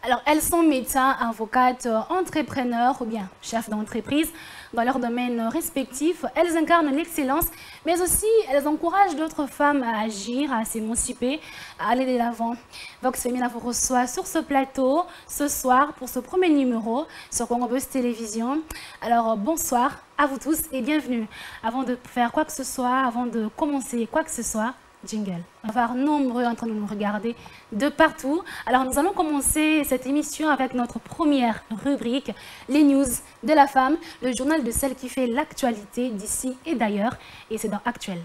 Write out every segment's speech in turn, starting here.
Alors, elles sont médecins, avocates, entrepreneurs ou bien chefs d'entreprise dans leur domaine respectif. Elles incarnent l'excellence, mais aussi elles encouragent d'autres femmes à agir, à s'émanciper, à aller de l'avant. Vox Femina vous reçoit sur ce plateau ce soir pour ce premier numéro sur Congo Buzz Télévision. Alors, bonsoir à vous tous et bienvenue. Avant de faire quoi que ce soit, avant de commencer quoi que ce soit, jingle. On va voir nombreux en train de nous regarder de partout. Alors nous allons commencer cette émission avec notre première rubrique, les news de la femme, le journal de celle qui fait l'actualité d'ici et d'ailleurs, et c'est dans Actuel.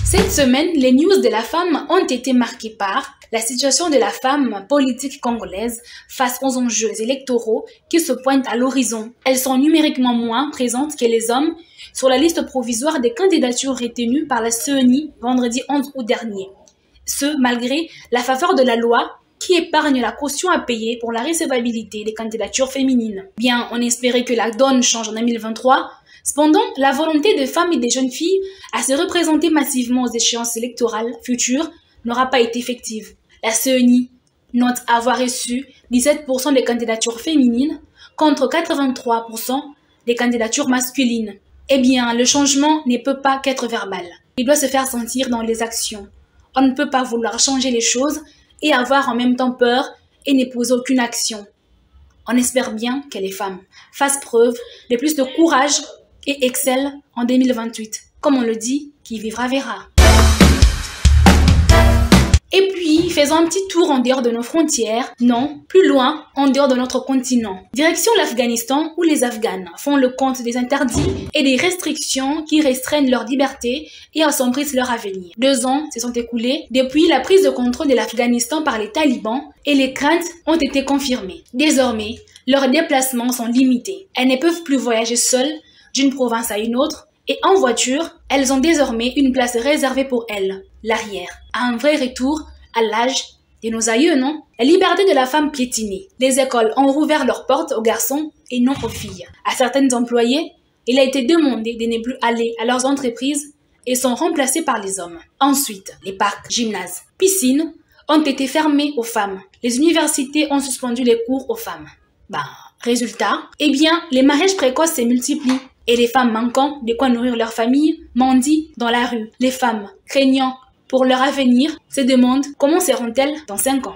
Cette semaine, les news de la femme ont été marquées par la situation de la femme politique congolaise face aux enjeux électoraux qui se pointent à l'horizon. Elles sont numériquement moins présentes que les hommes sur la liste provisoire des candidatures retenues par la CENI vendredi 11 août dernier. Ce, malgré la faveur de la loi qui épargne la caution à payer pour la recevabilité des candidatures féminines. Bien, on espérait que la donne change en 2023. Cependant, la volonté des femmes et des jeunes filles à se représenter massivement aux échéances électorales futures n'aura pas été effective. La CENI note avoir reçu 17% des candidatures féminines contre 83% des candidatures masculines. Eh bien, le changement ne peut pas qu'être verbal. Il doit se faire sentir dans les actions. On ne peut pas vouloir changer les choses et avoir en même temps peur et n'épouser aucune action. On espère bien que les femmes fassent preuve de plus de courage et excellent en 2028. Comme on le dit, qui vivra verra. Et puis, faisons un petit tour en dehors de nos frontières, non, plus loin, en dehors de notre continent. Direction l'Afghanistan où les Afghanes font le compte des interdits et des restrictions qui restreignent leur liberté et assombrissent leur avenir. 2 ans se sont écoulés depuis la prise de contrôle de l'Afghanistan par les talibans et les craintes ont été confirmées. Désormais, leurs déplacements sont limités. Elles ne peuvent plus voyager seules d'une province à une autre. Et en voiture, elles ont désormais une place réservée pour elles, l'arrière. Un vrai retour à l'âge de nos aïeux, non? La liberté de la femme piétinée. Les écoles ont rouvert leurs portes aux garçons et non aux filles. À certaines employées, il a été demandé de ne plus aller à leurs entreprises et sont remplacés par les hommes. Ensuite, les parcs, gymnases, piscines ont été fermés aux femmes. Les universités ont suspendu les cours aux femmes. Résultat, eh bien, les mariages précoces se multiplient. Et les femmes manquant de quoi nourrir leur famille mendient dans la rue. Les femmes, craignant pour leur avenir, se demandent comment seront-elles dans 5 ans.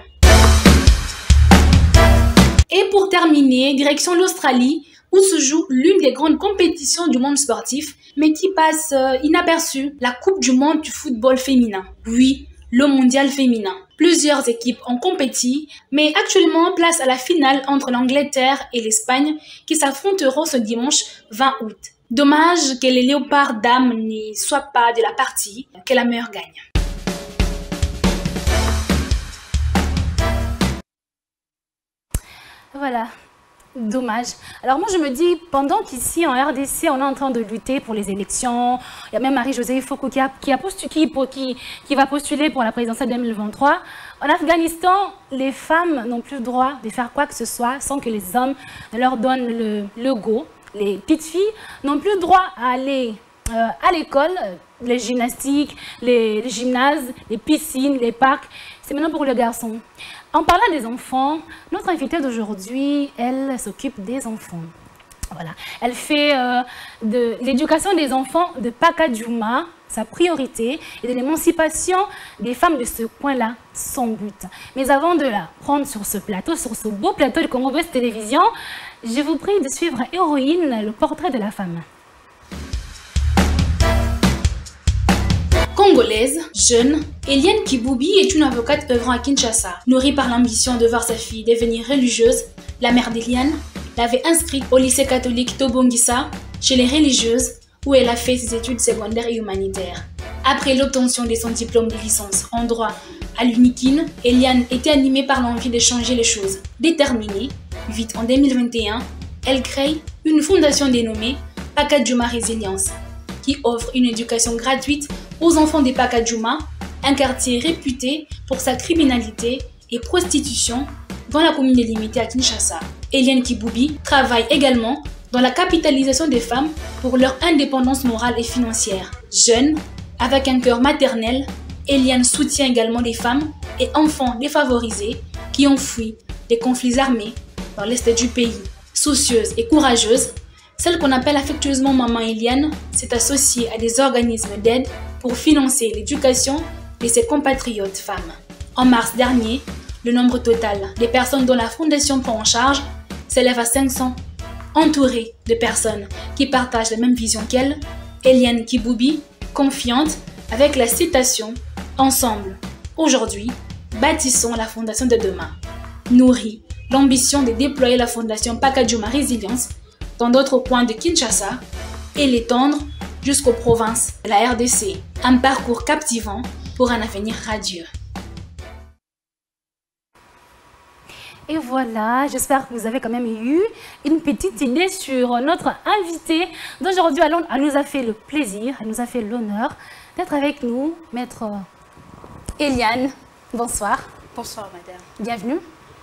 Et pour terminer, direction l'Australie, où se joue l'une des grandes compétitions du monde sportif, mais qui passe inaperçue, la Coupe du monde du football féminin. Oui, le mondial féminin. Plusieurs équipes ont compéti, mais actuellement place à la finale entre l'Angleterre et l'Espagne qui s'affronteront ce dimanche 20 août. Dommage que les léopards dames n'y soient pas de la partie, que la meilleure gagne. Voilà. Dommage. Alors moi je me dis, pendant qu'ici en RDC on est en train de lutter pour les élections, il y a même Marie-Josée Foucault qui va postuler pour la présidentielle 2023. En Afghanistan, les femmes n'ont plus le droit de faire quoi que ce soit sans que les hommes ne leur donnent le go. Les petites filles n'ont plus le droit à aller à l'école, les gymnastiques, les gymnases, les piscines, les parcs. C'est maintenant pour les garçons. En parlant des enfants, notre invitée d'aujourd'hui, elle s'occupe des enfants. Voilà. Elle fait de l'éducation des enfants de Pakadjouma sa priorité et de l'émancipation des femmes de ce coin-là son but. Mais avant de la prendre sur ce plateau, sur ce beau plateau de Congo Buzz Télévision, je vous prie de suivre Héroïne, le portrait de la femme. Congolaise, jeune, Eliane Kiboubi est une avocate œuvrant à Kinshasa. Nourrie par l'ambition de voir sa fille devenir religieuse, la mère d'Eliane l'avait inscrite au lycée catholique Tobongisa, chez les religieuses, où elle a fait ses études secondaires et humanitaires. Après l'obtention de son diplôme de licence en droit à l'UNIKIN, Eliane était animée par l'envie de changer les choses. Déterminée, vite en 2021, elle crée une fondation dénommée Pakadjouma Résilience, qui offre une éducation gratuite aux enfants des Pakadjouma, un quartier réputé pour sa criminalité et prostitution dans la commune délimitée à Kinshasa. Eliane Kiboubi travaille également dans la capitalisation des femmes pour leur indépendance morale et financière. Jeune, avec un cœur maternel, Eliane soutient également les femmes et enfants défavorisés qui ont fui des conflits armés dans l'est du pays. Soucieuse et courageuse, celle qu'on appelle affectueusement Maman Eliane s'est associée à des organismes d'aide pour financer l'éducation de ses compatriotes femmes. En mars dernier, le nombre total des personnes dont la Fondation prend en charge s'élève à 500. Entourée de personnes qui partagent la même vision qu'elle, Eliane Kiboubi, confiante avec la citation « Ensemble, aujourd'hui, bâtissons la Fondation de demain », nourrit l'ambition de déployer la Fondation Pakajuma Résilience dans d'autres coins de Kinshasa et l'étendre jusqu'aux provinces de la RDC. Un parcours captivant pour un avenir radieux. Et voilà, j'espère que vous avez quand même eu une petite idée sur notre invité d'aujourd'hui. Elle nous a fait le plaisir, elle nous a fait l'honneur d'être avec nous, Maître Eliane. Bonsoir. Bonsoir, madame. Bienvenue.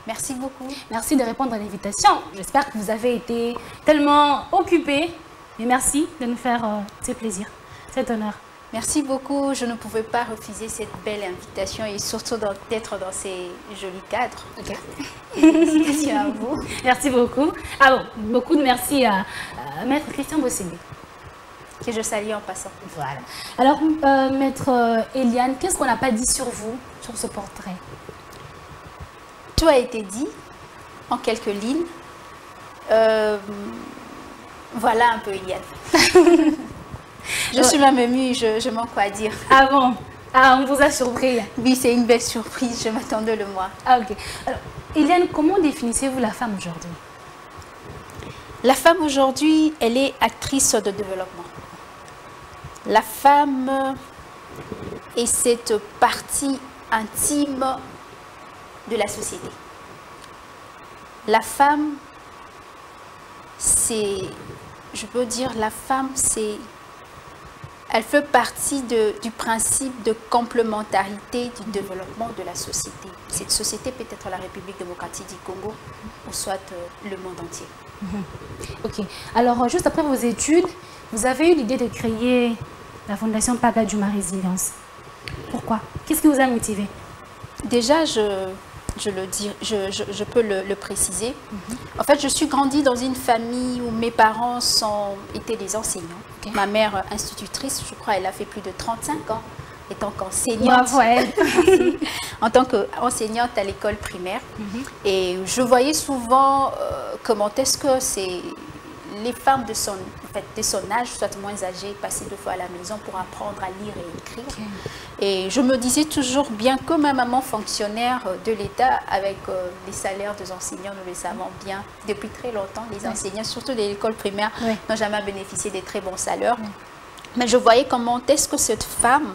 Merci beaucoup. Merci de répondre à l'invitation. J'espère que vous avez été tellement occupée. Mais merci de nous faire ce plaisir, cet honneur. Merci beaucoup. Je ne pouvais pas refuser cette belle invitation et surtout d'être dans ces jolis cadres. Ok. Félicitations à vous. Merci beaucoup. Ah bon, beaucoup de merci à Maître Christian Bossébé. Que je salue en passant. Voilà. Alors, Maître Eliane, qu'est-ce qu'on n'a pas dit sur vous, sur ce portrait? Tout a été dit en quelques lignes. Voilà un peu Eliane. Je suis même émue, je manque quoi dire. Ah bon? Ah, on vous a surpris. Oui, c'est une belle surprise, je m'attendais le mois. Ah ok. Alors, Eliane, comment définissez-vous la femme aujourd'hui? La femme aujourd'hui, elle est actrice de développement. La femme est cette partie intime de la société. La femme, c'est, je peux dire, la femme, c'est, elle fait partie du principe de complémentarité du développement de la société. Cette société peut être la République démocratique du Congo ou soit le monde entier. Ok. Alors, juste après vos études, vous avez eu l'idée de créer la Fondation Pakajuma Résilience. Pourquoi? Qu'est-ce qui vous a motivé? Déjà, je peux le préciser. En fait, je suis grandie dans une famille où mes parents étaient des enseignants. Okay. Ma mère, institutrice, je crois, elle a fait plus de 35 ans, étant qu'enseignante. Ouais. En tant qu'enseignante à l'école primaire. Et je voyais souvent comment est-ce que les femmes de son âge, soit moins âgées, passaient 2 fois à la maison pour apprendre à lire et écrire. Okay. Et je me disais toujours, bien que ma maman fonctionnaire de l'État, avec les salaires des enseignants, nous le savons bien, depuis très longtemps, les enseignants, surtout de l'école primaire, n'ont jamais bénéficié des très bons salaires. Mais je voyais comment est-ce que cette femme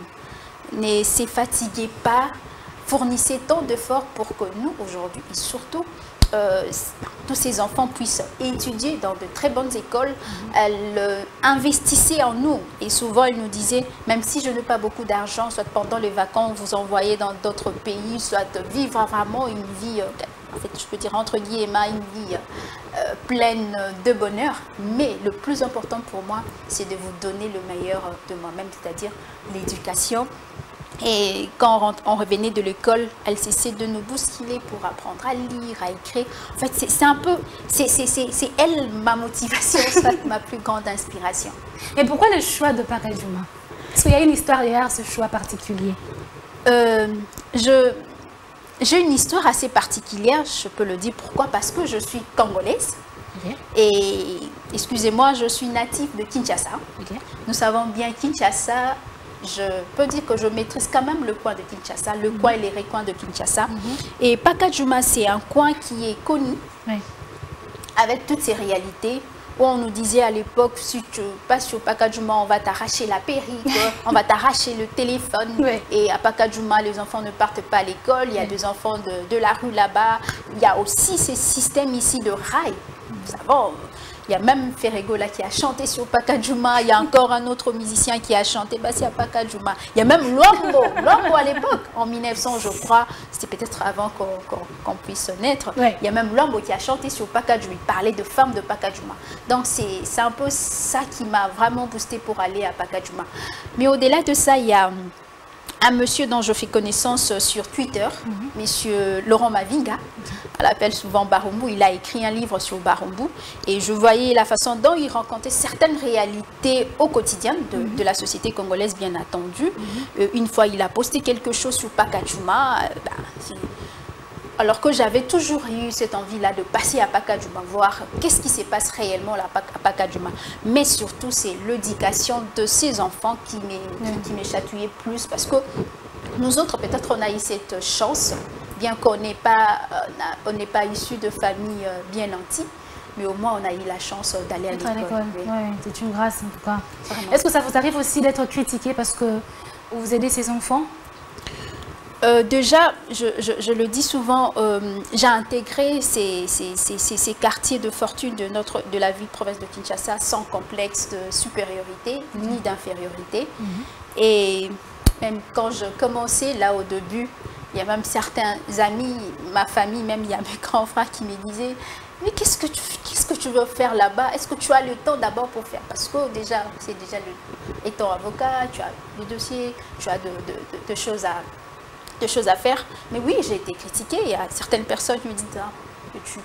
ne se fatiguait pas, fournissait tant d'efforts pour que nous, aujourd'hui, et surtout, tous ces enfants puissent étudier dans de très bonnes écoles. Elle investissait en nous et souvent elle nous disait, même si je n'ai pas beaucoup d'argent, soit pendant les vacances vous envoyez dans d'autres pays, soit vivre vraiment une vie, en fait je peux dire entre guillemets, une vie pleine de bonheur, mais le plus important pour moi c'est de vous donner le meilleur de moi-même, c'est-à-dire l'éducation. Et quand on revenait de l'école, elle cessait de nous bousculer pour apprendre à lire, à écrire. En fait, c'est un peu, c'est elle ma motivation, soit ma plus grande inspiration. Et pourquoi le choix de Pakajuma? Est-ce qu'il y a une histoire derrière ce choix particulier? J'ai une histoire assez particulière, je peux le dire. Pourquoi? Parce que je suis congolaise. Okay. Et, excusez-moi, je suis native de Kinshasa. Okay. Nous savons bien Kinshasa. Je peux dire que je maîtrise quand même le coin de Kinshasa, le coin et les recoins de Kinshasa. Et Pakajuma, c'est un coin qui est connu, avec toutes ses réalités, où on nous disait à l'époque, si tu passes sur Pakajuma, on va t'arracher la perruque, on va t'arracher le téléphone. Et à Pakajuma, les enfants ne partent pas à l'école, il y a des enfants de la rue là-bas. Il y a aussi ce système ici de rails. Nous savons, il y a même Ferrego là qui a chanté sur Pakajuma. Il y a encore un autre musicien qui a chanté à Pakajuma. Il y a même Lombo. Lombo à l'époque, en 1900 je crois, c'était peut-être avant qu'on puisse naître. Il y a même Lombo qui a chanté sur Pakajuma. Il parlait de femmes de Pakajuma. Donc c'est un peu ça qui m'a vraiment boosté pour aller à Pakajuma. Mais au-delà de ça, il y a un monsieur dont je fais connaissance sur Twitter, monsieur Laurent Mavinga, on l'appelle souvent Barumbu, il a écrit un livre sur Barumbu et je voyais la façon dont il rencontrait certaines réalités au quotidien de la société congolaise, bien entendu. Une fois, il a posté quelque chose sur Pacajuma, alors que j'avais toujours eu cette envie-là de passer à Pacajuma, voir qu'est-ce qui se passe réellement là, à Pacajuma. Mais surtout, c'est l'éducation de ces enfants qui m'est chatouillée plus, parce que nous autres, peut-être, on a eu cette chance, bien qu'on n'est pas issus de familles bien nantis, mais au moins on a eu la chance d'aller à l'école. Oui. C'est une grâce en tout cas. Est-ce que ça vous arrive aussi d'être critiqué parce que vous aidez ces enfants? Déjà, je le dis souvent, j'ai intégré ces quartiers de fortune de la ville province de Kinshasa sans complexe de supériorité ni d'infériorité. Et même quand je commençais là au début, il y a même certains amis, ma famille, même il y a mes grands frères qui me disaient « Mais qu'est-ce que tu veux faire là-bas? Est-ce que tu as le temps d'abord pour faire ?» Parce que déjà, c'est déjà étant avocat, tu as des dossiers, tu as de choses à faire. Mais oui, j'ai été critiquée. Il y a certaines personnes qui me disent que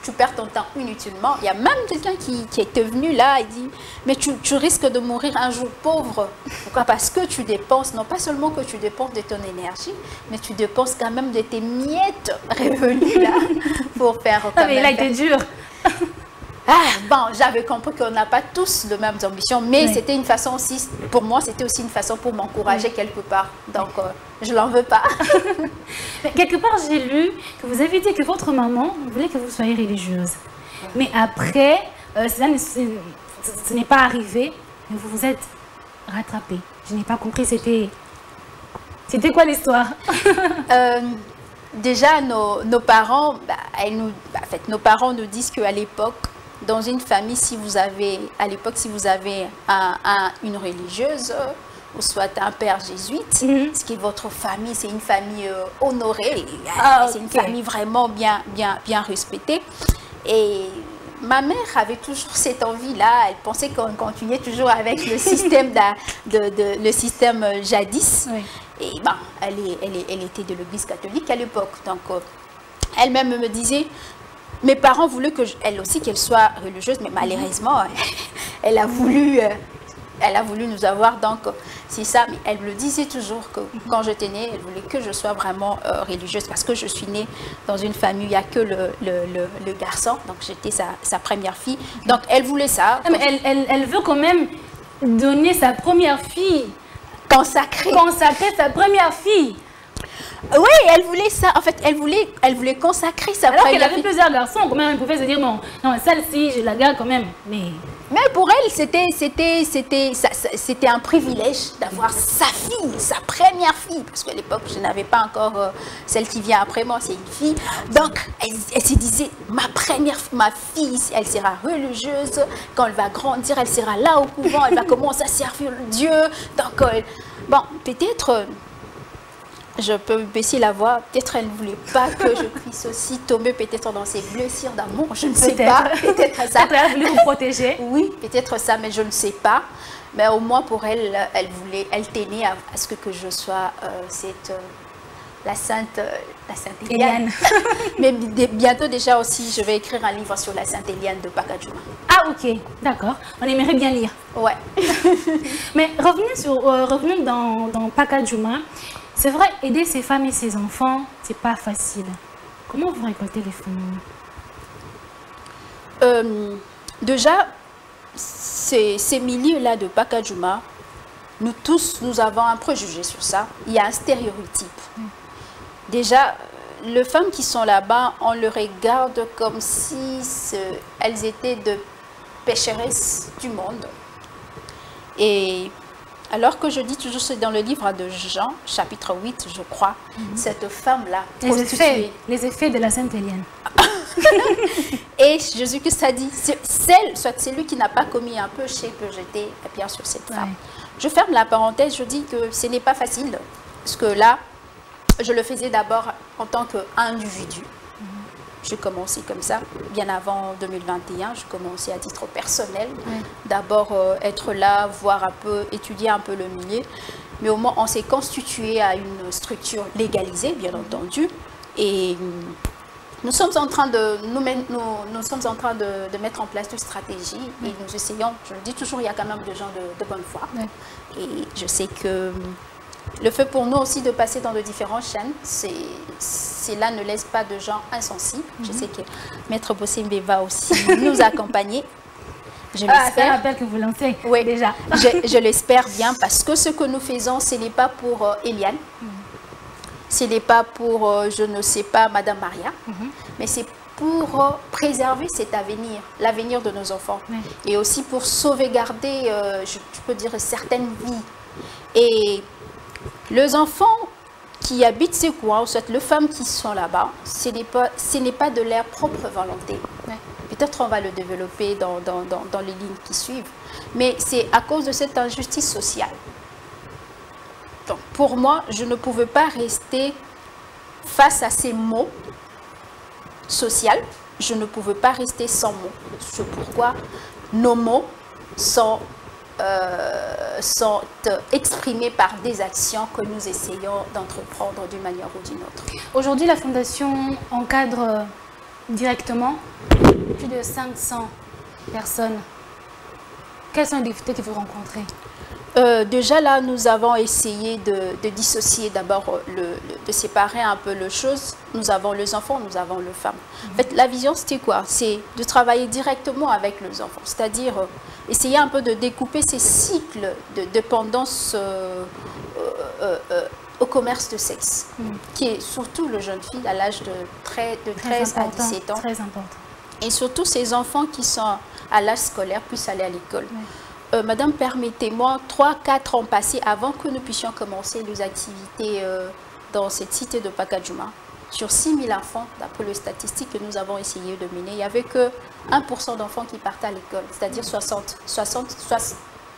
tu perds ton temps inutilement. Il y a même quelqu'un qui était venu là et dit « Mais tu risques de mourir un jour pauvre. » Pourquoi? Parce que tu dépenses, non pas seulement que tu dépenses de ton énergie, mais tu dépenses quand même de tes miettes revenues là pour faire... mais il a été dur. Bon, j'avais compris qu'on n'a pas tous les mêmes ambitions, mais c'était une façon aussi, pour moi, c'était aussi une façon pour m'encourager quelque part. Donc, je l'en veux pas. Mais quelque part, j'ai lu que vous avez dit que votre maman voulait que vous soyez religieuse. Mais après, ce n'est pas arrivé, mais vous vous êtes rattrapée. Je n'ai pas compris, c'était quoi l'histoire? Déjà, nos parents, nos parents nous disent qu'à l'époque, dans une famille, à l'époque, si vous avez une religieuse, ou soit un père jésuite, ce qui est votre famille, c'est une famille honorée, c'est une famille vraiment bien respectée. Et ma mère avait toujours cette envie-là, elle pensait qu'on continuait toujours avec le système, le système jadis. Et bon, elle était de l'église catholique à l'époque, donc elle-même me disait... Mes parents voulaient elle aussi qu'elle soit religieuse, mais malheureusement, elle a voulu nous avoir, donc c'est ça. Mais elle me disait toujours que quand j'étais née, elle voulait que je sois vraiment religieuse, parce que je suis née dans une famille, il n'y a que le garçon, donc j'étais sa première fille. Donc elle voulait ça. Mais elle veut quand même donner sa première fille. Consacrer sa première fille. Oui, elle voulait ça. En fait, elle voulait consacrer sa première fille. Alors qu'elle avait plusieurs garçons, quand même, elle pouvait se dire non, celle-ci, je la garde quand même. Mais pour elle, c'était un privilège d'avoir sa fille, sa première fille. Parce qu'à l'époque, je n'avais pas encore celle qui vient après moi, c'est une fille. Donc, elle se disait, ma fille, elle sera religieuse. Quand elle va grandir, elle sera là au couvent, elle va commencer à servir Dieu. Donc, bon, peut-être... Je peux baisser la voix. Peut-être elle ne voulait pas que je puisse aussi tomber peut-être dans ses blessures d'amour. Je ne sais pas. Peut-être ça. Peut-être elle voulait vous protéger. Oui, peut-être ça, mais je ne sais pas. Mais au moins pour elle, elle tenait à ce que je sois la sainte Eliane. Mais bientôt déjà aussi, je vais écrire un livre sur la sainte Eliane de Pacajuma. Ah ok, d'accord. On aimerait bien lire. Ouais. Mais revenons dans Pacajuma. C'est vrai, aider ces femmes et ces enfants, c'est pas facile. Comment vous récoltez les fonds? Déjà, ces milieux-là de Pacajuma, nous tous, nous avons un préjugé sur ça. Il y a un stéréotype. Déjà, les femmes qui sont là-bas, on les regarde comme si elles étaient de pécheresses du monde. Et... alors que je dis toujours, c'est dans le livre de Jean, chapitre 8, je crois, cette femme-là, les effets de la Sainte Eliane. Et Jésus-Christ a dit, soit celui qui n'a pas commis un péché peut jeter la pierre sur cette femme. Je ferme la parenthèse, je dis que ce n'est pas facile, parce que là, je le faisais d'abord en tant qu'individu. J'ai commencé comme ça, bien avant 2021, je commençais à titre personnel. D'abord être là, voir un peu, étudier un peu le milieu. mais au moins on s'est constitué à une structure légalisée, bien entendu, et nous sommes en train de mettre en place une stratégie et nous essayons, je le dis toujours, il y a quand même des gens de bonne foi. Et je sais que le fait pour nous aussi de passer dans de différentes chaînes, cela ne laisse pas de gens insensibles. Je sais que Maître Bossimbe va aussi nous accompagner. Je l'espère. C'est un appel que vous lancez déjà. Je l'espère bien parce que ce que nous faisons, ce n'est pas pour Eliane. Ce n'est pas pour, je ne sais pas, Madame Maria, mais c'est pour préserver cet avenir, l'avenir de nos enfants. Et aussi pour sauvegarder, je peux dire, certaines vies. Et les enfants qui habitent ces coins, ou soit les femmes qui sont là-bas, ce n'est pas de leur propre volonté. Peut-être on va le développer dans les lignes qui suivent. Mais c'est à cause de cette injustice sociale. Donc, pour moi, je ne pouvais pas rester face à ces mots sociaux. Je ne pouvais pas rester sans mots. C'est pourquoi nos mots sont exprimés par des actions que nous essayons d'entreprendre d'une manière ou d'une autre. Aujourd'hui, la Fondation encadre directement plus de 500 personnes. Quelles sont les difficultés que vous rencontrez? Déjà là, nous avons essayé de dissocier d'abord, de séparer un peu les choses. Nous avons les enfants, nous avons les femmes. En fait, la vision, c'était quoi? C'est de travailler directement avec les enfants. C'est-à-dire essayer un peu de découper ces cycles de dépendance au commerce de sexe, qui est surtout le jeune fille à l'âge de 13 à 17 ans. Très important. Et surtout ces enfants qui sont à l'âge scolaire puissent aller à l'école. Madame, permettez-moi, 3-4 ans passés avant que nous puissions commencer les activités dans cette cité de Pacadjouma, sur 6 000 enfants, d'après les statistiques que nous avons essayé de mener, il n'y avait que 1% d'enfants qui partaient à l'école, c'est-à-dire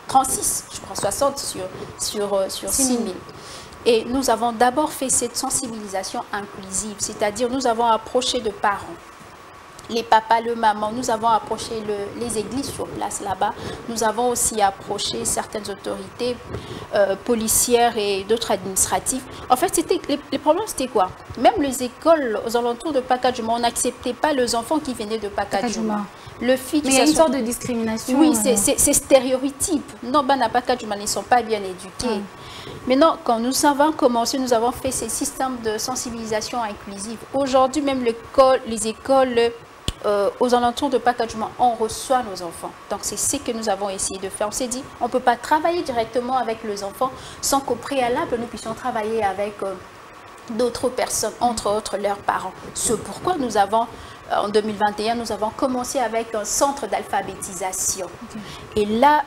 36, je crois, 60 sur 6 000. Et nous avons d'abord fait cette sensibilisation inclusive, c'est-à-dire nous avons approché de parents, les papas, le maman, nous avons approché les églises sur place là-bas. Nous avons aussi approché certaines autorités policières et d'autres administratifs. En fait, les problèmes, c'était quoi? Même les écoles aux alentours de Pacadjouma, on n'acceptait pas les enfants qui venaient de Pacadjouma. Mais il y a une sorte de discrimination. Oui, c'est stéréotype. Non, à Pacadjouma, ils ne sont pas bien éduqués. Maintenant, quand nous avons commencé, nous avons fait ces systèmes de sensibilisation inclusive. Aujourd'hui, même les écoles aux alentours de Pacadjouma, on reçoit nos enfants. Donc, c'est ce que nous avons essayé de faire. On s'est dit, on ne peut pas travailler directement avec les enfants sans qu'au préalable, nous puissions travailler avec d'autres personnes, entre autres leurs parents. C'est pourquoi nous avons, en 2021, nous avons commencé avec un centre d'alphabétisation. Et là,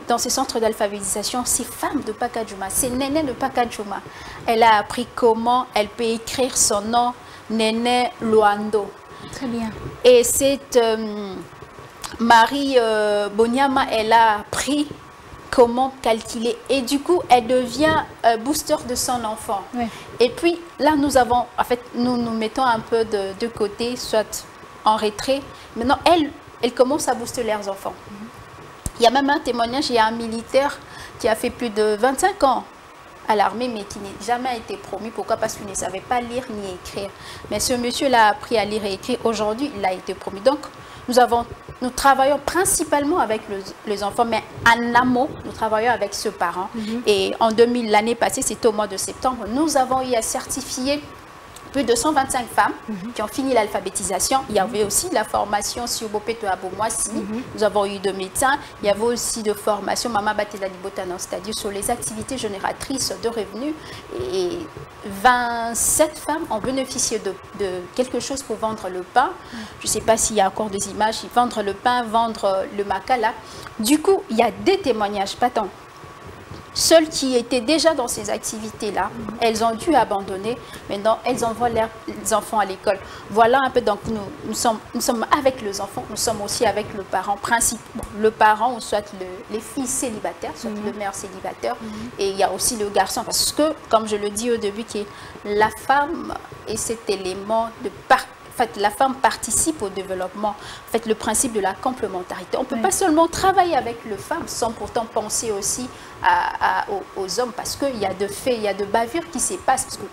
dans ce centre d'alphabétisation, ces femmes de Pacadjouma, ces nénés de Pacadjouma, elle a appris comment elle peut écrire son nom, Néné Luando. Très bien. Et cette Marie Bonyama, elle a appris comment calculer. Et du coup, elle devient booster de son enfant. Et puis, là, nous avons, en fait, nous mettons un peu de côté, soit en retrait. Maintenant, elle commence à booster leurs enfants. Il y a même un témoignage, il y a un militaire qui a fait plus de 25 ans à l'armée, mais qui n'a jamais été promu. Pourquoi? Parce qu'il ne savait pas lire ni écrire. Mais ce monsieur-là a appris à lire et écrire. Aujourd'hui, il a été promu. Donc, nous travaillons principalement avec les enfants, mais en amont, nous travaillons avec ce parent. Et en l'année passée, c'était au mois de septembre, nous avons eu à certifier plus de 125 femmes qui ont fini l'alphabétisation. Il y avait aussi de la formation sur Bopeto Abomwasi. Nous avons eu 2 médecins. Il y avait aussi de formation Mama Batela Libotana, c'est-à-dire sur les activités génératrices de revenus. Et 27 femmes ont bénéficié de quelque chose pour vendre le pain. Je ne sais pas s'il y a encore des images. Vendre le pain, vendre le makala. Du coup, il y a des témoignages patents. Celles qui étaient déjà dans ces activités-là, elles ont dû abandonner. Maintenant, elles envoient leurs enfants à l'école. Voilà un peu, donc nous sommes avec les enfants, nous sommes aussi avec le parent principal. Le parent, ou soit les filles célibataires, soit le mère célibataire. Et il y a aussi le garçon, parce que, comme je le dis au début, la femme est cet élément de fait, la femme participe au développement. En fait, le principe de la complémentarité. On ne peut pas seulement travailler avec les femmes sans pourtant penser aussi aux hommes, parce qu'il y a de faits, il y a de bavures qui se passent. Parce que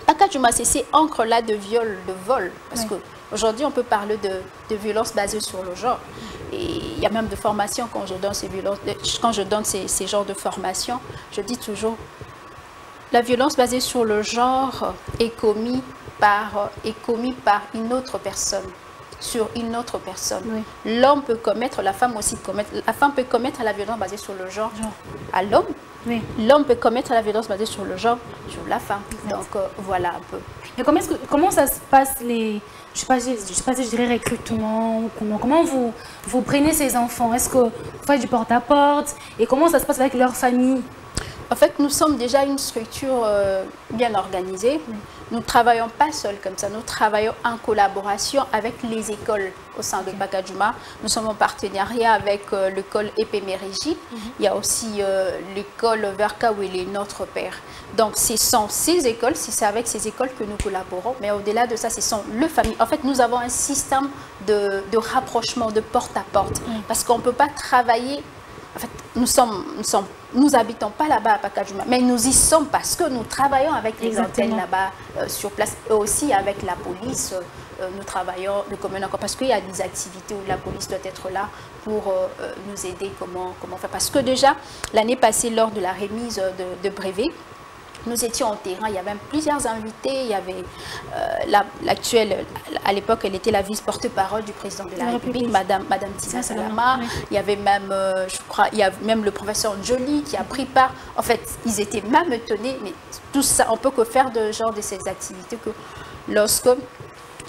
Pakadjouma, c'est ces encres-là de viol, de vol. Parce qu'aujourd'hui, on peut parler de violences basées sur le genre. Et il y a même de formations quand je donne ces genres de formations. Je dis toujours, la violence basée sur le genre est commise par une autre personne, sur une autre personne. L'homme peut commettre, la femme aussi commettre, la femme peut commettre la violence basée sur le genre à l'homme. L'homme peut commettre la violence basée sur le genre sur la femme. Donc voilà un peu. Et comment ça se passe je sais pas si je dirais recrutement, comment vous prenez ces enfants? Est-ce que vous faites du porte-à-porte? Et comment ça se passe avec leur famille? En fait, nous sommes déjà une structure bien organisée. Nous ne travaillons pas seuls comme ça. Nous travaillons en collaboration avec les écoles au sein de Pakadjouma. Nous sommes en partenariat avec l'école Épémérégie. Il y a aussi l'école Verka où il est notre père. Donc, ce sont ces écoles, c'est avec ces écoles que nous collaborons. Mais au-delà de ça, ce sont les familles. En fait, nous avons un système de rapprochement, de porte-à-porte. Parce qu'on ne peut pas travailler. En fait, nous habitons pas là-bas à Pakadjouma, mais nous y sommes parce que nous travaillons avec les antennes là-bas sur place, et aussi avec la police. Nous travaillons de commun accord parce qu'il y a des activités où la police doit être là pour nous aider comment faire. Parce que déjà, l'année passée, lors de la remise de brevets, nous étions en terrain, il y avait même plusieurs invités, il y avait l'actuelle, à l'époque elle était la vice-porte-parole du président de la République, Madame Tina Salama, il y avait même, je crois, il y a même le professeur Jolie qui a pris part, en fait ils étaient même étonnés, mais tout ça, on peut que faire de ces activités que lorsque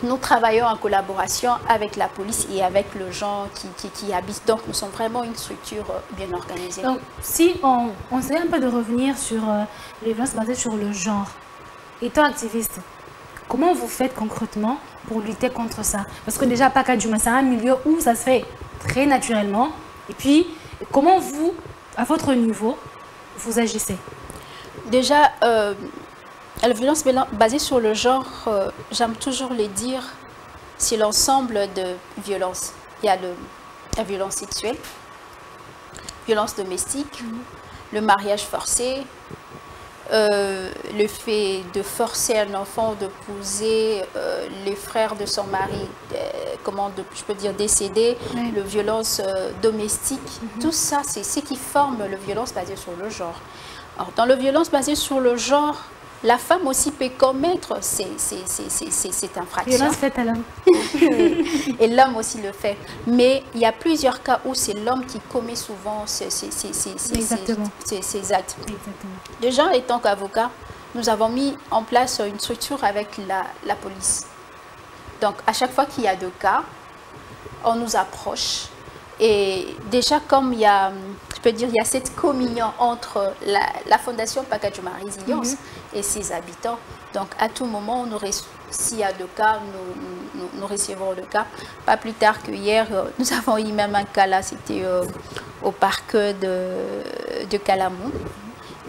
nous travaillons en collaboration avec la police et avec les gens qui habitent. Donc, nous sommes vraiment une structure bien organisée. Donc, si on essaie un peu de revenir sur les violences basées sur le genre, étant activiste, comment vous faites concrètement pour lutter contre ça? Parce que déjà, Pakadjouma, c'est un milieu où ça se fait très naturellement. Et puis, comment vous, à votre niveau, vous agissez? Déjà, la violence basée sur le genre, j'aime toujours le dire, c'est l'ensemble de violences. Il y a la violence sexuelle, violence domestique, le mariage forcé, le fait de forcer un enfant d'épouser les frères de son mari, je peux dire décédé, la violence domestique, tout ça, c'est ce qui forme la violence basée sur le genre. Alors, dans la violence basée sur le genre, la femme aussi peut commettre cette infraction. Violence faite à l'homme. Et l'homme aussi le fait. Mais il y a plusieurs cas où c'est l'homme qui commet souvent ces actes. Déjà, étant qu'avocat, nous avons mis en place une structure avec la police. Donc, à chaque fois qu'il y a deux cas, on nous approche. Et déjà, comme il y a, je peux dire, il y a cette communion entre la Fondation Pakadjouma Résilience et ses habitants. Donc, à tout moment, s'il y a deux cas, nous recevrons le cas. Pas plus tard que hier, nous avons eu même un cas là, c'était au parc de Calamou.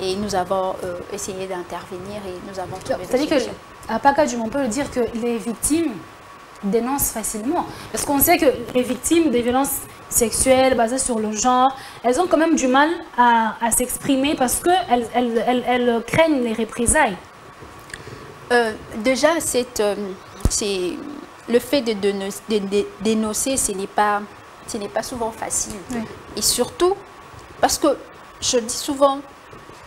Et nous avons essayé d'intervenir et nous avons trouvé des solutions. C'est-à-dire qu'à Pakadjouma, on peut le dire que les victimes dénoncent facilement. Parce qu'on sait que les victimes des violences sexuelles basées sur le genre, elles ont quand même du mal à s'exprimer parce qu'elles craignent les représailles. Déjà, le fait de dénoncer, ce n'est pas souvent facile. Et surtout, parce que je dis souvent,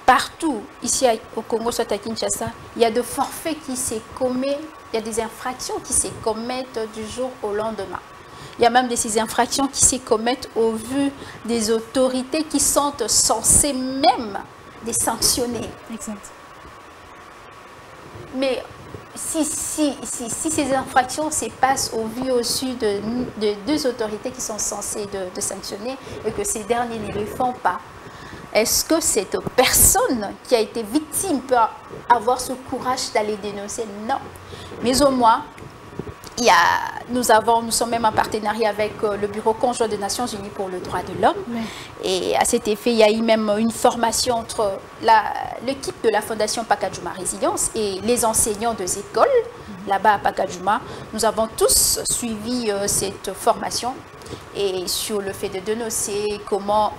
partout, ici au Congo, soit à Kinshasa, il y a des forfaits qui se commettent, il y a des infractions qui se commettent du jour au lendemain. Il y a même de ces infractions qui se commettent au vu des autorités qui sont censées même les sanctionner. Exact. Mais si ces infractions se passent au vu au su de deux autorités qui sont censées de sanctionner et que ces derniers ne le font pas, est-ce que cette personne qui a été victime peut avoir ce courage d'aller dénoncer? Non. Mais au moins, il y a nous sommes même en partenariat avec le Bureau conjoint des Nations Unies pour le droit de l'homme. Oui. Et à cet effet, il y a eu même une formation entre l'équipe de la Fondation Pacadjouma Résilience et les enseignants des écoles, là-bas à Pacadjouma. Nous avons tous suivi cette formation et sur le fait de dénoncer comment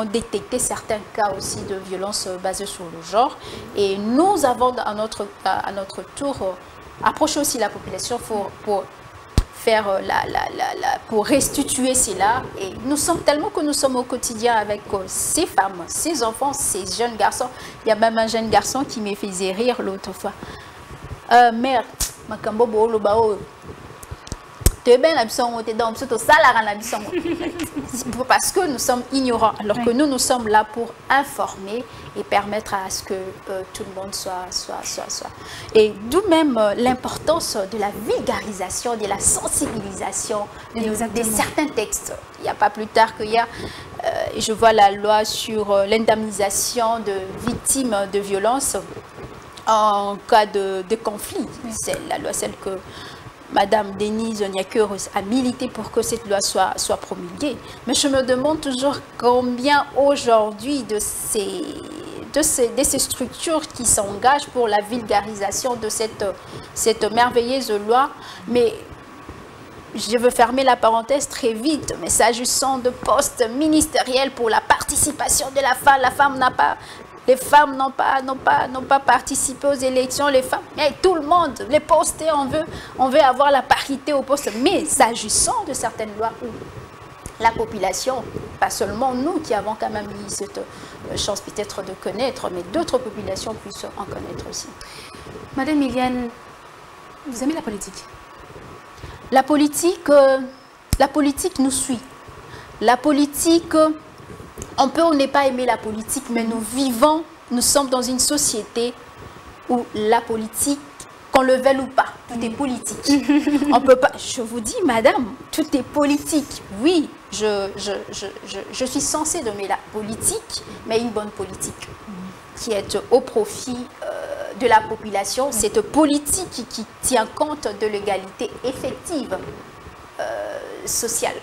détecter certains cas aussi de violence basée sur le genre. Et nous avons à notre tour approché aussi la population pour faire pour restituer cela. Et nous sommes tellement que nous sommes au quotidien avec ces femmes, ces enfants, ces jeunes garçons. Il y a même un jeune garçon qui me faisait rire l'autre fois. Mère, parce que nous sommes ignorants, alors que nous sommes là pour informer et permettre à ce que tout le monde soit. Et d'où même l'importance de la vulgarisation, de la sensibilisation de certains textes. Il n'y a pas plus tard qu'il y a, je vois la loi sur l'indemnisation de victimes de violences en cas de conflit. C'est la loi, celle que Madame Denise Onyakeur a milité pour que cette loi soit promulguée. Mais je me demande toujours combien aujourd'hui de ces structures qui s'engagent pour la vulgarisation de cette merveilleuse loi. Mais je veux fermer la parenthèse très vite, mais s'agissant de postes ministériels pour la participation de la femme les femmes n'ont pas participé aux élections, les femmes, mais tout le monde, les postes, on veut avoir la parité au poste. Mais s'agissant de certaines lois où la population, pas seulement nous qui avons quand même eu cette chance peut-être de connaître, mais d'autres populations puissent en connaître aussi. Madame Miliane, vous aimez la politique? La politique nous suit. La politique... On peut ou n'est pas aimer la politique, mais nous sommes dans une société où la politique, qu'on le veuille ou pas, tout est politique. On peut pas, je vous dis, madame, tout est politique. Oui, je suis censée aimer la politique, mais une bonne politique qui est au profit de la population. Cette politique qui tient compte de l'égalité effective sociale.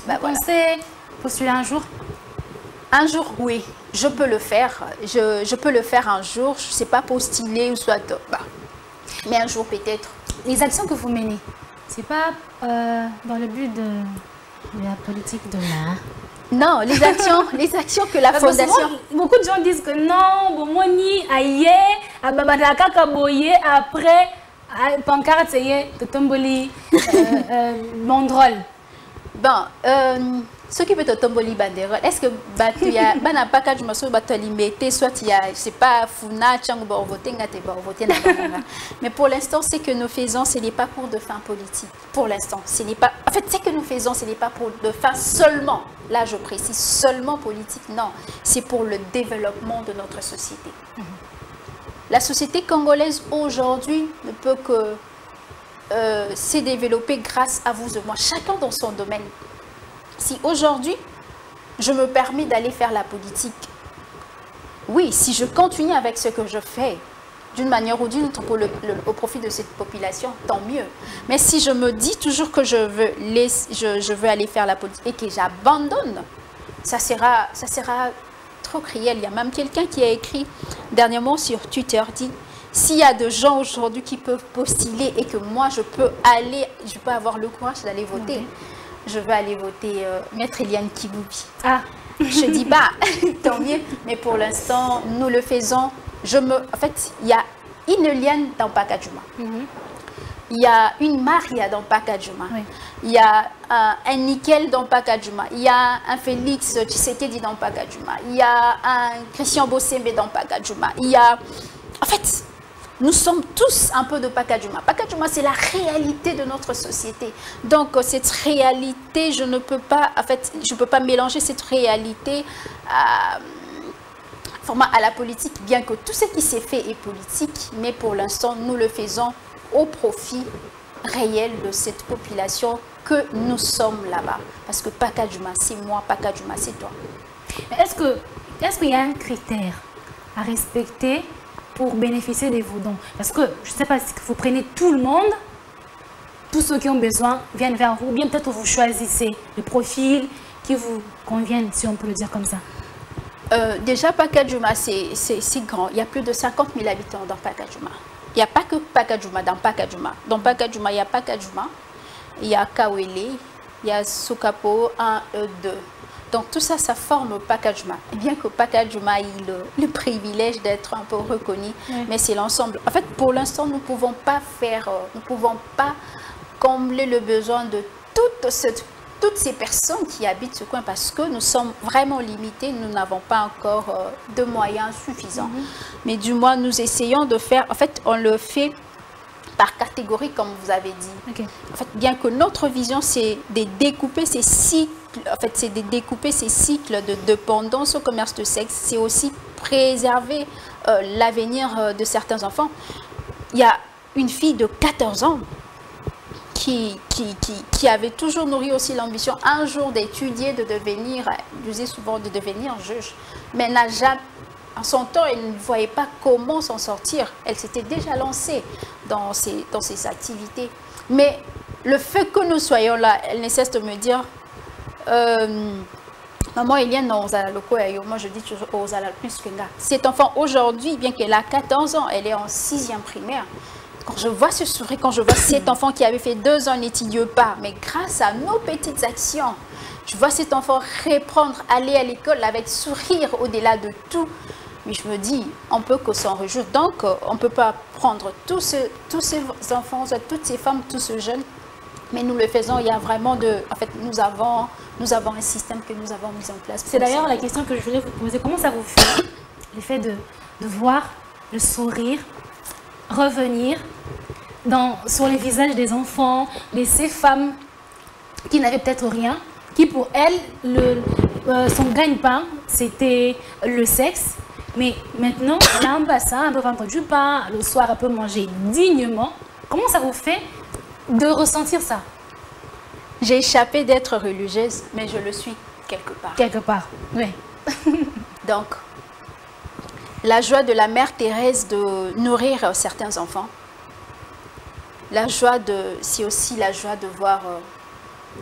Vous pensez postuler un jour? Un jour, oui, je peux le faire. Je peux le faire un jour. Je ne sais pas postuler ou soit... mais un jour peut-être. Les actions que vous menez, ce n'est pas dans le but de la politique de l'art? Non, les actions que la fondation... Beaucoup de gens disent que non, bon, moni, aïe, ababadaka kaboye, après, pancarte, c'est tomboli, banderole. Bon, ce qui peut te tomber banderole, est-ce que tu y a un package de limité, soit il y a, je sais pas, Funa, Tchangbo, voter, mais pour l'instant, ce que nous faisons, ce n'est pas pour de fins politiques. Pour l'instant, ce n'est pas. En fait, ce que nous faisons, ce n'est pas pour de fins seulement. Là, je précise seulement politique. Non, c'est pour le développement de notre société. La société congolaise aujourd'hui ne peut que se développer grâce à vous et moi, chacun dans son domaine. Si aujourd'hui, je me permets d'aller faire la politique, oui, si je continue avec ce que je fais, d'une manière ou d'une autre, au profit de cette population, tant mieux. Mais si je me dis toujours que je veux aller faire la politique et que j'abandonne, ça sera trop cruel. Il y a même quelqu'un qui a écrit dernièrement sur Twitter, dit, s'il y a des gens aujourd'hui qui peuvent postuler et que moi, je peux avoir le courage d'aller voter, je vais aller voter Maître Eliane Kiboubi. Ah. Je dis pas, tant mieux, mais pour l'instant, nous le faisons. En fait, il y a une Eliane dans Pacadjouma. Il y a une Maria dans Pacadjouma. Il y a un Nickel dans Pacadjouma. Il y a un Félix Tshisekedi dans Pacadjouma. Il y a un Christian Bossembe dans Pacadjouma. Il y a... En fait... Nous sommes tous un peu de Pacadjouma. Pacadjouma, c'est la réalité de notre société. Donc, cette réalité, je ne peux pas, en fait, je ne peux pas mélanger cette réalité à la politique, bien que tout ce qui s'est fait est politique, mais pour l'instant, nous le faisons au profit réel de cette population que nous sommes là-bas. Parce que Pacadjouma, c'est moi, Pacadjouma, c'est toi. Est-ce qu'il y a un critère à respecter pour bénéficier de vos dons? Parce que je ne sais pas si vous prenez tout le monde tous ceux qui ont besoin viennent vers vous, ou bien peut-être vous choisissez le profil qui vous conviennent, si on peut le dire comme ça. Déjà, Pacadjouma, c'est grand. Il y a plus de 50 000 habitants dans Pacadjouma. Il n'y a pas que Pacadjouma dans Pacadjouma. Dans Pacadjouma, il y a Pacadjouma, il y a Kawele, il y a Sokapo 1, 2. Donc tout ça, ça forme Pacadjouma. Et bien que Pacadjouma ait le privilège d'être un peu reconnu, mais c'est l'ensemble. En fait, pour l'instant, nous ne pouvons pas combler le besoin de toutes ces personnes qui habitent ce coin parce que nous sommes vraiment limités, nous n'avons pas encore de moyens suffisants. Mais du moins, nous essayons de faire, en fait, on le fait par catégorie, comme vous avez dit. En fait, bien que notre vision, c'est de découper ces cycles, en fait, c'est de découper ces cycles de dépendance au commerce de sexe, c'est aussi préserver l'avenir de certains enfants. Il y a une fille de 14 ans qui avait toujours nourri aussi l'ambition un jour d'étudier, de devenir, je disais souvent, de devenir juge, mais n'a jamais, en son temps, elle ne voyait pas comment s'en sortir. Elle s'était déjà lancée dans ces activités. Mais le fait que nous soyons là, elle ne cesse de me dire, maman, il y a non, moi je dis toujours, plus que là. Cet enfant, aujourd'hui, bien qu'elle a 14 ans, elle est en 6e primaire. Quand je vois ce sourire, quand je vois cet enfant qui avait fait 2 ans n'étudie pas, mais grâce à nos petites actions, je vois cet enfant reprendre, aller à l'école avec sourire au-delà de tout. Mais je me dis, on peut que s'en réjouir. Donc, on ne peut pas prendre tous ces enfants, toutes ces femmes, tous ces jeunes, mais nous le faisons. Il y a vraiment en fait, nous avons un système que nous avons mis en place. C'est d'ailleurs la question que je voulais vous poser. Comment ça vous fait, le fait de voir le sourire revenir sur les visages des enfants, de ces femmes qui n'avaient peut-être rien, qui pour elles, son gagne-pain, c'était le sexe. Mais maintenant, elle a un bassin, elle peut vendre du pain, le soir, elle peut manger dignement. Comment ça vous fait de ressentir ça? J'ai échappé d'être religieuse, mais je le suis quelque part. Quelque part, oui. Donc, la joie de la mère Thérèse de nourrir certains enfants. C'est aussi la joie de voir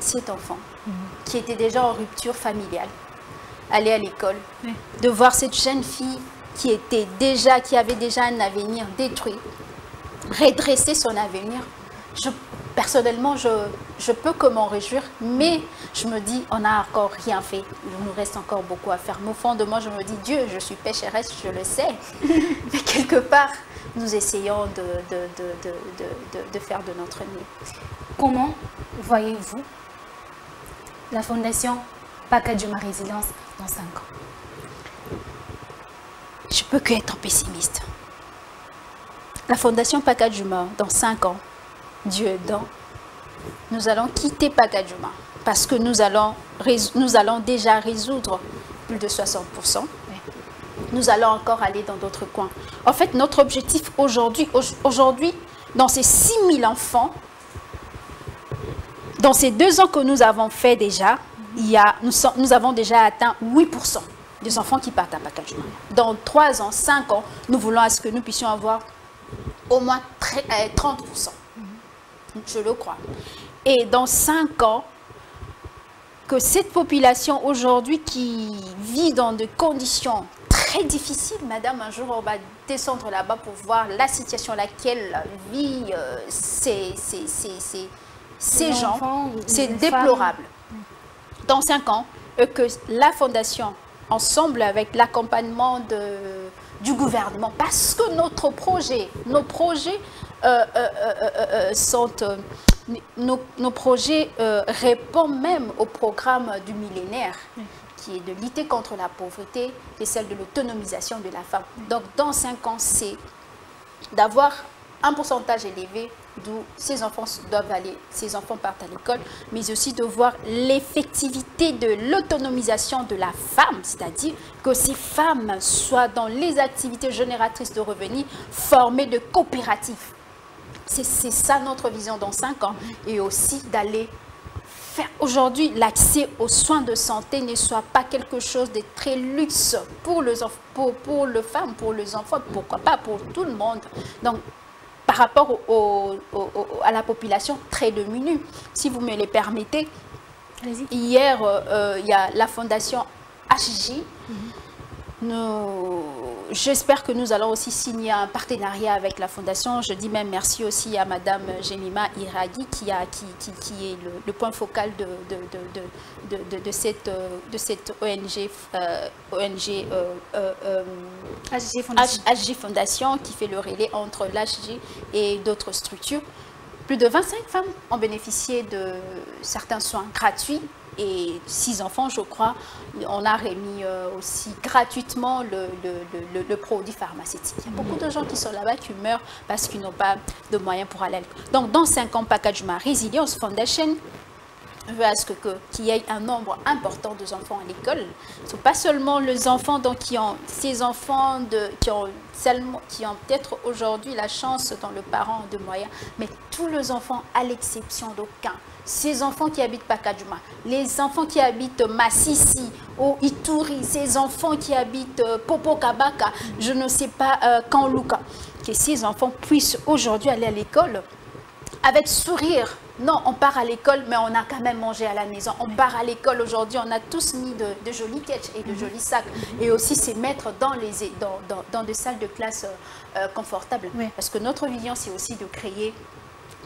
cet enfant qui était déjà en rupture familiale, aller à l'école, de voir cette jeune fille qui avait déjà un avenir détruit, redresser son avenir. Personnellement, je peux que m'en réjouir, mais je me dis, on n'a encore rien fait. Il nous reste encore beaucoup à faire. Mais au fond de moi, je me dis, Dieu, je suis pécheresse, je le sais. Mais quelque part, nous essayons de faire de notre mieux. Comment voyez-vous la fondation Pacadjouma Résidence dans 5 ans? Je ne peux que être pessimiste. La fondation Pacadjouma, dans 5 ans, Dieu aidant, nous allons quitter Pacadjouma parce que nous allons déjà résoudre plus de 60%. Nous allons encore aller dans d'autres coins. En fait, notre objectif aujourd'hui, dans ces 6 000 enfants, dans ces 2 ans que nous avons fait déjà, nous avons déjà atteint 8% des enfants qui partent à Pacadjouma. Dans 3 ans, 5 ans, nous voulons à ce que nous puissions avoir au moins 30%. Je le crois. Et dans 5 ans, que cette population aujourd'hui qui vit dans des conditions très difficiles, madame, un jour on va descendre là-bas pour voir la situation dans laquelle vivent ces gens, c'est déplorable. Dans 5 ans, que la fondation, ensemble avec l'accompagnement du gouvernement, parce que nos projets répondent même au programme du millénaire, qui est de lutter contre la pauvreté et celle de l'autonomisation de la femme. Donc, dans 5 ans, c'est d'avoir un pourcentage élevé d'où ces enfants partent à l'école, mais aussi de voir l'effectivité de l'autonomisation de la femme, c'est-à-dire que ces femmes soient dans les activités génératrices de revenus, formées de coopératives. C'est ça notre vision dans 5 ans, et aussi d'aller faire aujourd'hui l'accès aux soins de santé ne soit pas quelque chose de très luxe pour les femmes, pour les enfants, pourquoi pas pour tout le monde. Donc, par rapport à la population très démunie. Si vous me le permettez, hier, il y a la fondation HJ. J'espère que nous allons aussi signer un partenariat avec la fondation. Je dis même merci aussi à Madame Jemima Iraghi qui est le point focal de cette ONG, HJ Fondation, qui fait le relais entre l'HJ et d'autres structures. Plus de 25 femmes ont bénéficié de certains soins gratuits. Et 6 enfants, je crois, on a remis aussi gratuitement le produit pharmaceutique. Il y a beaucoup de gens qui sont là-bas qui meurent parce qu'ils n'ont pas de moyens pour aller à l'école. Donc, dans 5 ans, Pakajuma Resilience Foundation veut à ce qu'il y ait un nombre important d'enfants à l'école. Ce ne sont pas seulement les enfants donc, ces enfants qui ont peut-être aujourd'hui la chance dans le parent de moyens, mais tous les enfants à l'exception d'aucun. Ces enfants qui habitent Pakajuma, les enfants qui habitent Massissi, au Ituri, ces enfants qui habitent Popokabaka, je ne sais pas Kanluka, que ces enfants puissent aujourd'hui aller à l'école avec sourire. Non, on part à l'école, mais on a quand même mangé à la maison. On part à l'école aujourd'hui, on a tous mis de jolis ketch et de jolis sacs. Et aussi se mettre dans des salles de classe confortables. Oui. Parce que notre vision, c'est aussi de créer,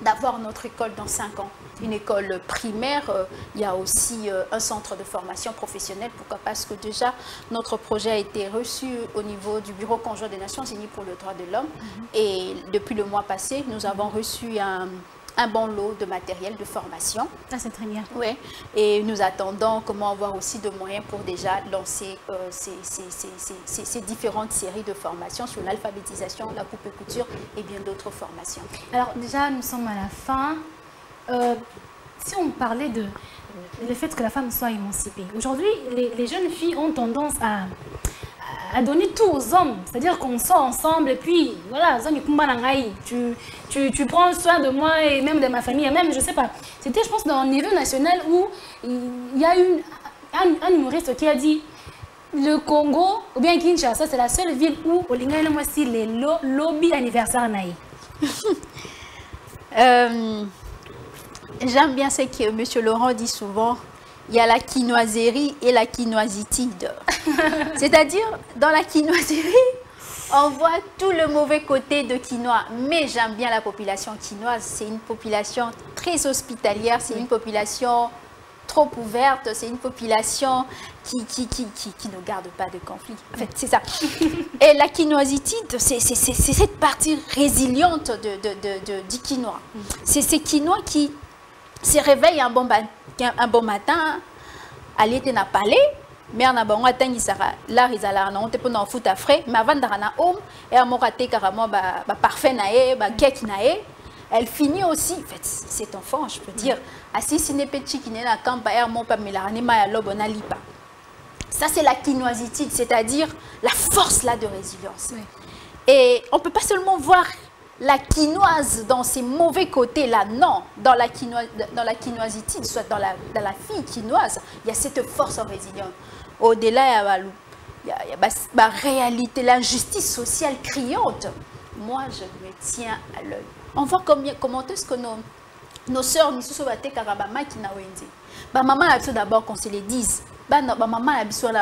d'avoir notre école dans 5 ans. Une école primaire, il y a aussi un centre de formation professionnelle. Pourquoi? Parce que déjà, notre projet a été reçu au niveau du Bureau conjoint des Nations Unies pour le droit de l'homme. Et depuis le mois passé, nous avons reçu un bon lot de matériel de formation. Ah, c'est très bien. Oui, et nous attendons comment avoir aussi de moyens pour déjà lancer ces différentes séries de formations sur l'alphabétisation, la coupe et couture et bien d'autres formations. Alors déjà, nous sommes à la fin. Si on parlait de le fait que la femme soit émancipée, aujourd'hui, les jeunes filles ont tendance à donner tout aux hommes, c'est-à-dire qu'on sort ensemble et puis voilà, tu prends soin de moi et même de ma famille, et même je sais pas, c'était je pense dans le niveau national où il y a eu un humoriste qui a dit le Congo ou bien Kinshasa c'est la seule ville où au Lingala moi si les lobby anniversaire naï. J'aime bien ce que M. Laurent dit souvent. Il y a la quinoiserie et la quinoisitude. C'est-à-dire, dans la quinoiserie, on voit tout le mauvais côté de quinoa. Mais j'aime bien la population quinoise. C'est une population très hospitalière. C'est une population trop ouverte. C'est une population qui ne garde pas de conflit. En fait, c'est ça. Et la quinoisitude, c'est cette partie résiliente du quinoa. C'est ces quinoa qui se réveillent un bon matin, aller na palais, mais on a bon attend il sera là ils allaient on te pendant foot à frais, mais avant d'arana homme et à mon raté carrément parfait naé, cake naé, elle finit aussi en fait cet enfant je peux dire assis si n'est petit qui n'est la campagne mon pas mais la anima ya lobona lipa. Ça c'est la quinoisitude, c'est-à-dire la force là de résilience. Oui. Et on peut pas seulement voir la quinoise dans ses mauvais côtés-là, non. Dans la quinoisitude, soit dans la fille quinoise, il y a cette force en résilience. Au-delà, il y a la réalité, l'injustice sociale criante. Moi, je me tiens à l'œil. On voit comment est-ce que nos sœurs nous sont battues car maman qui n'a pas maman a besoin d'abord qu'on se les dise. Maman a besoin de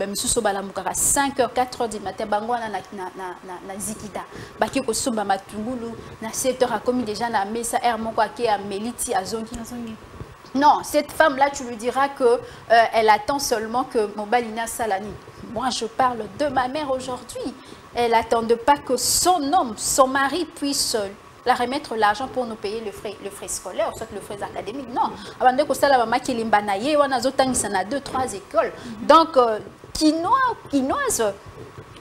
5h, 4h du matin, na zikita. Baki ko somba matungulu, na 7h a commis déjà na mesa air mon quoi qui a meliti à zongi. Non, cette femme-là, tu lui diras que elle attend seulement que mon balina salani. Moi, je parle de ma mère aujourd'hui. Elle n'attendait pas que son homme, son mari puisse la remettre l'argent pour nous payer le frais scolaire, soit le frais académique. Non. Avant de ça, la maman qui limbanaye, on a 2-3 écoles. Donc, quinoise,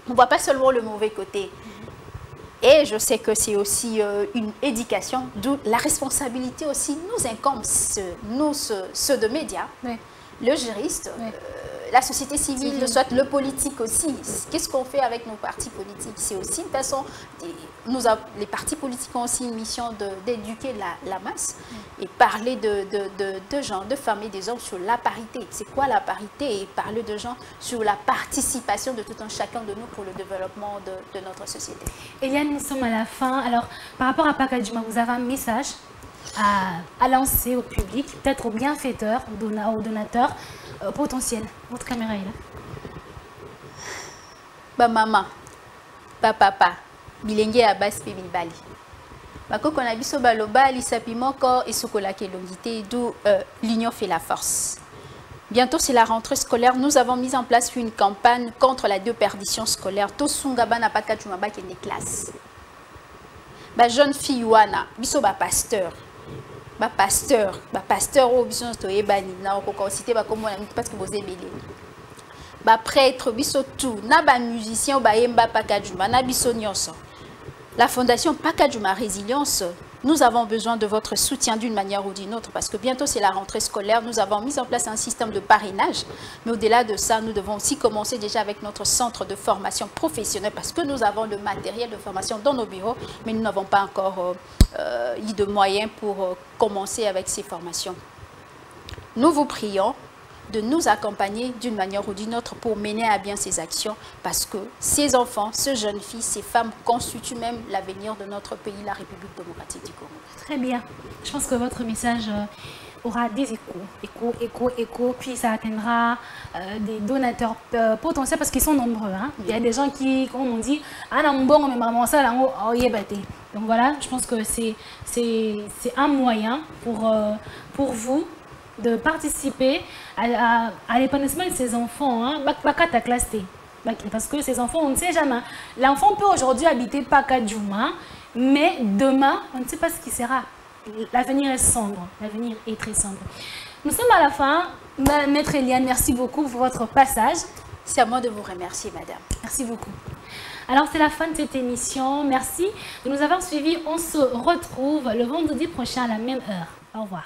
on ne voit pas seulement le mauvais côté. Et je sais que c'est aussi une éducation, d'où la responsabilité aussi nous incombe, nous, ceux de médias, oui. Le juriste, oui. la société civile, soit le politique aussi. Qu'est-ce qu'on fait avec nos partis politiques? C'est aussi une façon, les partis politiques ont aussi une mission d'éduquer la masse et parler de gens, de femmes et des hommes sur la parité. C'est quoi la parité? Et parler de gens sur la participation de tout un chacun de nous pour le développement de notre société. Eliane, nous sommes à la fin. Alors, par rapport à Pakadjouma, vous avez un message à lancer au public, peut-être aux bienfaiteurs, aux donateurs potentiels. Votre caméra est là. Ba maman, ba papa, bilenge abas pe bilbali. Ba koko na biso baloba lisapi moko et sokola ke longité, d'où l'union fait la force. Bientôt, c'est la rentrée scolaire. Nous avons mis en place une campagne contre la déperdition scolaire. Tosunga bana Pakadjouma ba kende classe. Ba jeune fille wana, biso ba pasteur. Ba pasteur au biso to ebani na ko cité ba comme parce que vous ébélé. Ba prêtre biso tout, na ba musicien ba yemba Pakadjouma na biso nyonso. La fondation Pakadjouma Résilience, nous avons besoin de votre soutien d'une manière ou d'une autre parce que bientôt c'est la rentrée scolaire. Nous avons mis en place un système de parrainage. Mais au-delà de ça, nous devons aussi commencer déjà avec notre centre de formation professionnelle parce que nous avons le matériel de formation dans nos bureaux, mais nous n'avons pas encore eu de moyens pour commencer avec ces formations. Nous vous prions de nous accompagner d'une manière ou d'une autre pour mener à bien ces actions parce que ces enfants, ces jeunes filles, ces femmes constituent même l'avenir de notre pays, la République démocratique du Congo. Très bien. Je pense que votre message aura des échos, puis ça atteindra des donateurs potentiels parce qu'ils sont nombreux. Hein. Il y a des gens qui, comme on dit, donc voilà, je pense que c'est un moyen pour vous de participer à l'épanouissement de ces enfants, hein, parce que ces enfants, on ne sait jamais. L'enfant peut aujourd'hui habiter Pakadjouma, mais demain, on ne sait pas ce qui sera. L'avenir est sombre, l'avenir est très sombre. Nous sommes à la fin. Maître Eliane, merci beaucoup pour votre passage. C'est à moi de vous remercier, madame. Merci beaucoup. Alors, c'est la fin de cette émission. Merci de nous avoir suivis. On se retrouve le vendredi prochain à la même heure. Au revoir.